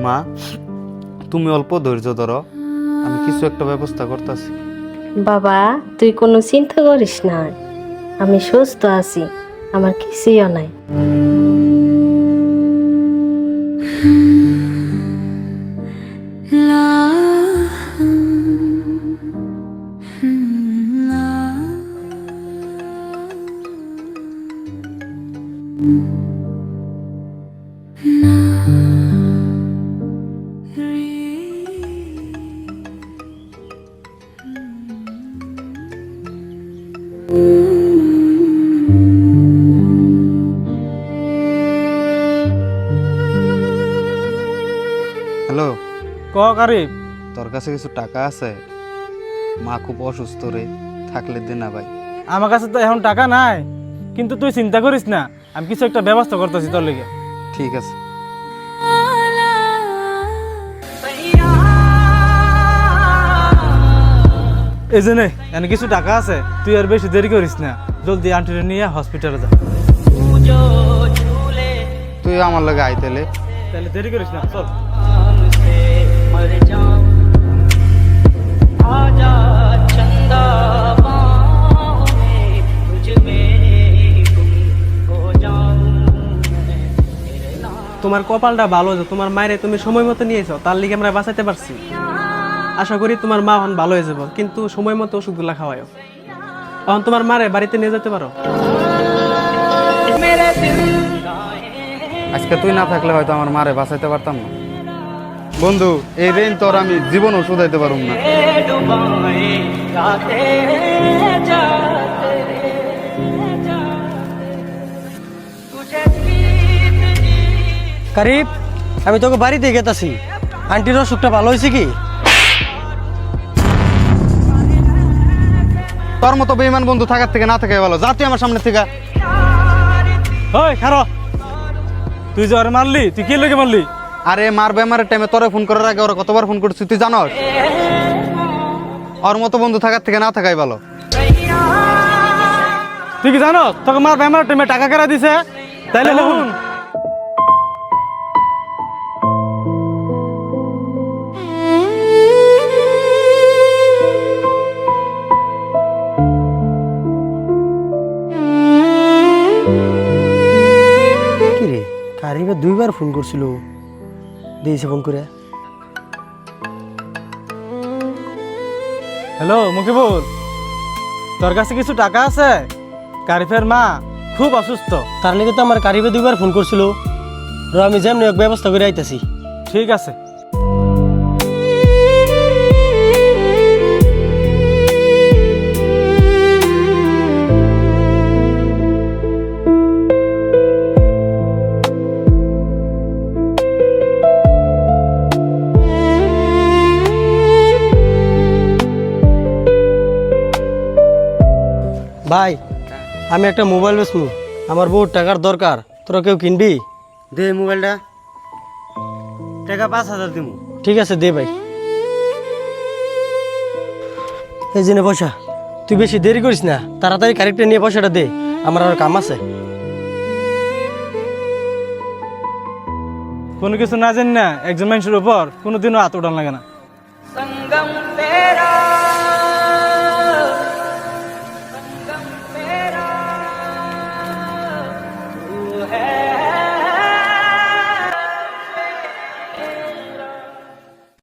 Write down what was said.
মা, তুমি অল্প ধৈর্য ধরো, আমি কিছু একটা ব্যবস্থা করতেছি। বাবা, তুই কোনো চিন্তা করিস না, আমি সুস্থ আছি, আমার কিছুইও নাই। হ্যালো, কারিব, তোর কাছে কিছু টাকা আছে? মা খুব অসুস্থ রে, থাকলে দে না ভাই। আমার কাছে তো এখন টাকা নাই, কিন্তু তুই চিন্তা করিস না, আমি কিছু একটা ব্যবস্থা করতেছি তোর লিগে। ঠিক আছে। এই যে নে, এখানে কিছু টাকা আছে, তুই আর বেশি দেরি করিস না, জলদি আন্টিরে নিয়ে হসপিটালে যা। তুই আমার লগে আইতেলে। তাহলে দেরি করিস না, চল। তোমার কপালটা ভালো যে তোমার মায়ের তুমি সময় মতো নিয়েছো, তার লিগে আমরা বাঁচাইতে পারছি। আশা করি তোমার মা এখন ভালো হয়ে যাবো, কিন্তু সময় মতো ওষুধগুলা খাওয়াও। এখন তোমার মারে বাড়িতে নিয়ে যেতে পারো। আজকে তুই না থাকলে হয়তো আমার মারে বাঁচাইতে পারতাম না। বন্ধু, এই ঋণ তোর আমি জীবনও শুধাইতে পারুম না। কারিব, আমি তোকে বাড়িতে গেতাছি। আন্টির অসুখটা ভালো হয়েছে কি? তোর মতো বেঈমান বন্ধু থাকার থেকে না থাকাই ভালো। যা তুই আমার সামনে থেকে। ওই খারো, তুই যে ওরে মারলি, তুই কি লোকে মারলি? আরে মার বেমারের টাইমে তোরে ফোন করার আগে ওরা কতবার ফোন করছিস তুই জানোস? ওর মতো বন্ধু থাকার থেকে না থাকাই ভালো। তুই কি জানো তোকে মার বেমার টাইমে টাকা কেরা দিছে? তাইলে শুন, কি রে, কারিবে দুইবার ফোন করছিল, দিয়েছে ফোন করে। হ্যালো মুকিবুল, তোর কাছে কিছু টাকা আছে? কারিফের মা খুব অসুস্থ। তার লিগে তো আমার কারিবে দুইবার ফোন করছিল। আমি যেমনি এক ব্যবস্থা করে আইতাছি। ঠিক আছে। ভাই, আমি একটা মোবাইল বেচবো, আমার বহুত টাকার দরকার, তোরা কেউ কিনবি? দে মোবাইলটা, টাকা 5,000 দিব। ঠিক আছে, দে ভাই। এই জন্য পয়সা, তুই বেশি দেরি করিস না, তাড়াতাড়ি কারেক্টে নিয়ে পয়সাটা দে, আমার আর কাম আছে। কোনো কিছু না জানি না একজন মানুষের উপর কোনোদিনও হাত উঠান লাগে না। संगम तेरा